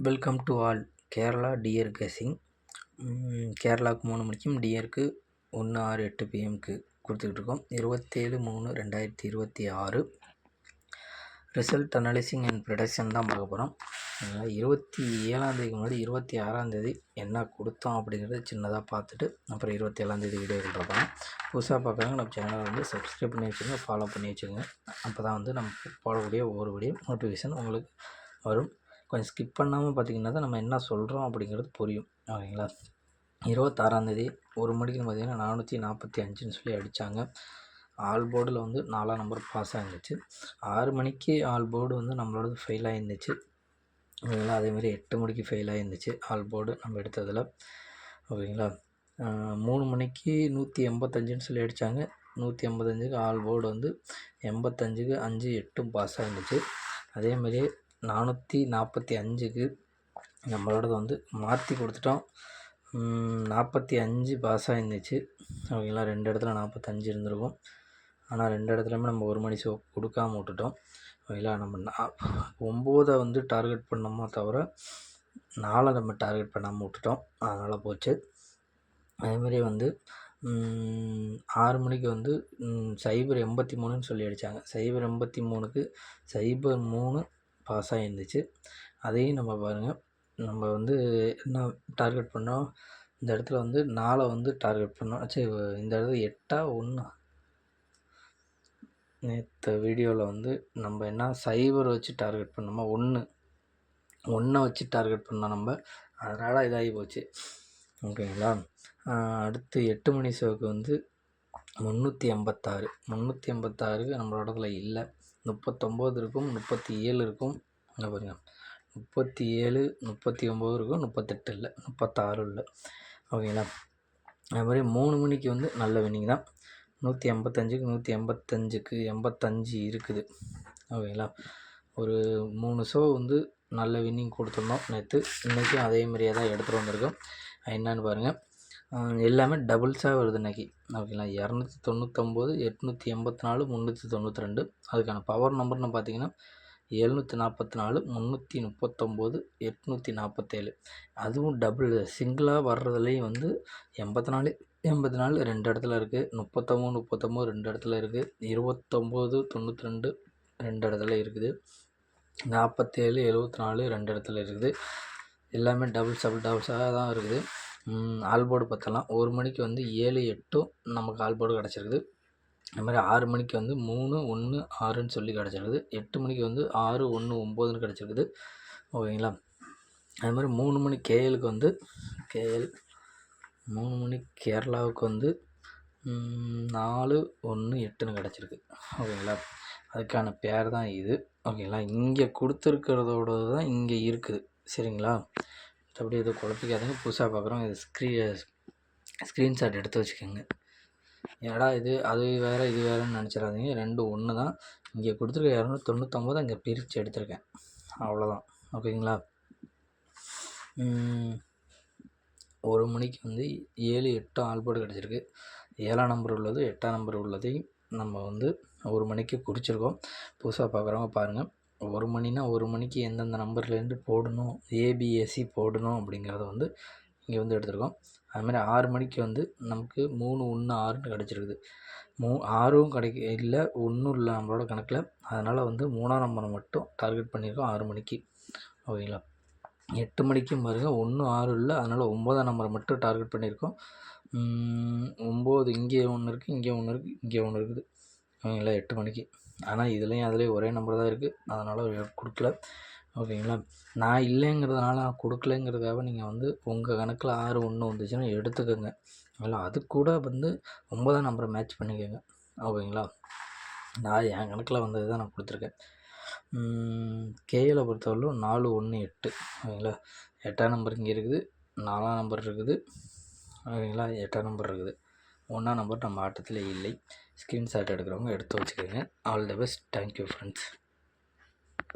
Welcome to all. Kerala dear guessing. கேரளாவுக்கு 3 மணிக்கும், டியருக்கு 1:06 பிஎம்க்கு கொடுத்துக்கிட்டு இருக்கோம். 27/3/2026 ரிசல்ட் அனலைசிங் அண்ட் ப்ரொடக்ஷன் தான் பார்க்க போகிறோம். 27ஆந்தேதிக்கு முன்னாடி 26ஆந்தேதி என்ன கொடுத்தோம் அப்படிங்கிறத சின்னதாக பார்த்துட்டு அப்புறம் 27ஆந்தேதி வீடியோ கொடுப்போம். புதுசாக பார்க்குறவங்க நம்ம சேனலை வந்து சப்ஸ்கிரைப் பண்ணி வச்சுக்கோங்க, ஃபாலோ பண்ணி வச்சுக்கோங்க. அப்போ தான் வந்து நம்ம போடக்கூடிய ஒவ்வொரு வீடியோ நோட்டிஃபிகேஷன் உங்களுக்கு வரும். கொஞ்சம் ஸ்கிப் பண்ணாமல் பார்த்தீங்கன்னா தான் நம்ம என்ன சொல்கிறோம் அப்படிங்கிறது புரியும். ஓகேங்களா? 26ஆந்தேதி 1 மணிக்கு பார்த்தீங்கன்னா 445ன்னு சொல்லி அடித்தாங்க. ஆல் போர்டில் வந்து 4ஆம் நம்பர் பாஸ் ஆகிருந்துச்சு. 6 மணிக்கு ஆல் போர்டு வந்து நம்மளோடது ஃபெயில் ஆகிருந்துச்சு. ஓகேங்களா? அதேமாதிரி 8 மணிக்கு ஃபெயில் ஆகிருந்துச்சு ஆல் போர்டு நம்ம எடுத்ததில். ஓகேங்களா? 3 மணிக்கு 185ன்னு சொல்லி அடித்தாங்க. 185க்கு ஆல் போர்டு வந்து 85க்கு 5 8 பாஸ் ஆகிருந்துச்சு. அதேமாதிரி 445க்கு நம்மளோடது வந்து மாற்றி கொடுத்துட்டோம். 45 பாஸ் ஆகிருந்துச்சு. ஓகேங்களா? 2 இடத்துல 45 இருந்திருக்கும். ஆனால் 2 இடத்துலையுமே நம்ம 1 மணி ஷோ கொடுக்காம விட்டுட்டோம். ஓகேங்களா? நம்ம 9 வந்து டார்கெட் பண்ணோமா தவிர 4 நம்ம டார்கெட் பண்ணாமல் விட்டுட்டோம். அதனால் போச்சு. அதேமாதிரி வந்து 6 மணிக்கு வந்து 083ன்னு சொல்லி அடித்தாங்க. 083க்கு 03 பாஸ் ஆகிருந்துச்சு. அதையும் நம்ம பாருங்கள், நம்ம வந்து என்ன டார்கெட் பண்ணோம், இந்த இடத்துல வந்து 4 வந்து டார்கெட் பண்ணோம். சரி, இந்த இடத்துல 8 நேற்று வீடியோவில் வந்து நம்ம என்ன 0 வச்சு டார்கெட் பண்ணோமா, 1 வச்சு டார்கெட் பண்ணோம் நம்ம. அதனால் இதாகி போச்சு. ஓகேங்களா? அடுத்து 8 மணி ஷோவுக்கு வந்து 386க்கு நம்மளோடதுல இல்லை. 39 இருக்கும், 37 இருக்கும். அங்கே பாருங்கள், 37 39 இருக்கும், 38 இல்லை, 36 இல்லை. ஓகேங்களா? அதுமாதிரி 3 மணிக்கு வந்து நல்ல வின்னிங் தான். 185க்கு 85 இருக்குது. ஓகேங்களா? ஒரு 3 ஷோ வந்து நல்ல வின்னிங் கொடுத்துருந்தோம் நேற்று. இன்றைக்கும் அதே மாதிரியே தான் எடுத்துகிட்டு வந்திருக்கோம். என்னன்னு பாருங்கள், எல்லாமே டபுள்ஸாக வருது இன்றைக்கி. ஓகேங்களா? 299 884 392. அதுக்கான பவர் நம்பர்னு பார்த்தீங்கன்னா 744 339 847. அதுவும் டபுள் சிங்கிளாக வர்றதுலேயும் வந்து 84 84 2 இடத்துல இருக்குது, 39 39 2 இடத்துல இருக்குது, 29 92 2 இடத்துல இருக்குது, 47 74 2 இடத்துல இருக்குது. எல்லாமே டபுள்ஸாக தான் இருக்குது. ஆல் போர்டு பார்த்தலாம். 1 மணிக்கு வந்து 7 8 நமக்கு ஆல் போர்டு கிடச்சிருக்குது. அதுமாதிரி 6 மணிக்கு வந்து 3 1 6ன்னு சொல்லி கிடச்சிருக்குது. 8 மணிக்கு வந்து 6 1 9ன்னு கிடச்சிருக்குது. ஓகேங்களா? அதுமாதிரி 3 மணி கேஎலுக்கு வந்து 3 மணி கேரளாவுக்கு வந்து 4 1 8ன்னு கிடச்சிருக்கு. ஓகேங்களா? அதுக்கான பேர் தான் இது. ஓகேங்களா? இங்கே கொடுத்துருக்கிறதோட தான் இங்கே இருக்குது. சரிங்களா? அப்படி எதுவும் குழப்பிக்காதீங்க. புதுசாக பார்க்குறோம், இது ஸ்க்ரீன்ஷாட் எடுத்து வச்சுக்கோங்க. ஏடா இது அது வேறு இது வேறுன்னு நினச்சிடாதீங்க. 2 ஒன்று தான். இங்கே கொடுத்துருக்க 299 அங்கே பிரித்து எடுத்திருக்கேன், அவ்வளோதான். ஓகேங்களா? 1 மணிக்கு வந்து 7 8 ஆல் போர்டு கிடச்சிருக்கு. 7ஆம் நம்பர் உள்ளது 8ஆம் நம்பர் உள்ளதையும் நம்ம வந்து 1 மணிக்கு குறிச்சிருக்கோம். புதுசாக பார்க்குறவங்க பாருங்கள். 1 மணினா 1 மணிக்கு எந்தெந்த நம்பர்லேருந்து போடணும், ஏபிஎஸ்சி போடணும் அப்படிங்கிறத வந்து இங்கே வந்து எடுத்துருக்கோம். அதுமாதிரி 6 மணிக்கு வந்து நமக்கு 3 1 6ன்னு கிடச்சிருக்குது. 6ம் இல்லை, 1 இல்லை நம்மளோட கணக்கில். அதனால் வந்து 3ஆம் நம்பரை மட்டும் டார்கெட் பண்ணியிருக்கோம் 6 மணிக்கு. ஓகேங்களா? 8 மணிக்கும் பாருங்கள் 1 6 இல்லை, அதனால் 9ஆம் நம்பரை மட்டும் டார்கெட் பண்ணியிருக்கோம். 9 இங்கே ஒன்று இருக்குது, இங்கே ஒன்று இருக்குது, இங்கே ஒன்று இருக்குது. ஓகேங்களா? 8 மணிக்கு. ஆனால் அதுலேயும் ஒரே நம்பர் தான் இருக்குது, அதனால் கொடுக்கல. ஓகேங்களா? நான் இல்லைங்கிறதுனால நான் கொடுக்கலைங்கிறதுக்காக நீங்கள் வந்து உங்கள் கணக்கில் 6 1 வந்துச்சுன்னா எடுத்துக்கோங்க. இல்லை, அது கூட வந்து 9ஆம் நம்பரை மேட்ச் பண்ணிக்கோங்க. ஓகேங்களா? நான் என் கணக்கில் வந்தது தான் நான் கொடுத்துருக்கேன். கேஏல பொறுத்தவரையிலும் 4 1 8. ஓகேங்களா? 8ஆம் நம்பர் இங்கே இருக்குது, 4ஆம் நம்பர் இருக்குது. ஓகேங்களா? 8ஆம் நம்பர் இருக்குது. 1ஆம் நம்பர் நம்ம ஆட்டத்தில் இல்லை. ஸ்க்ரீன்ஷாட் எடுக்கிறவங்க எடுத்து வச்சுக்கோங்க. All the best. Thank you friends.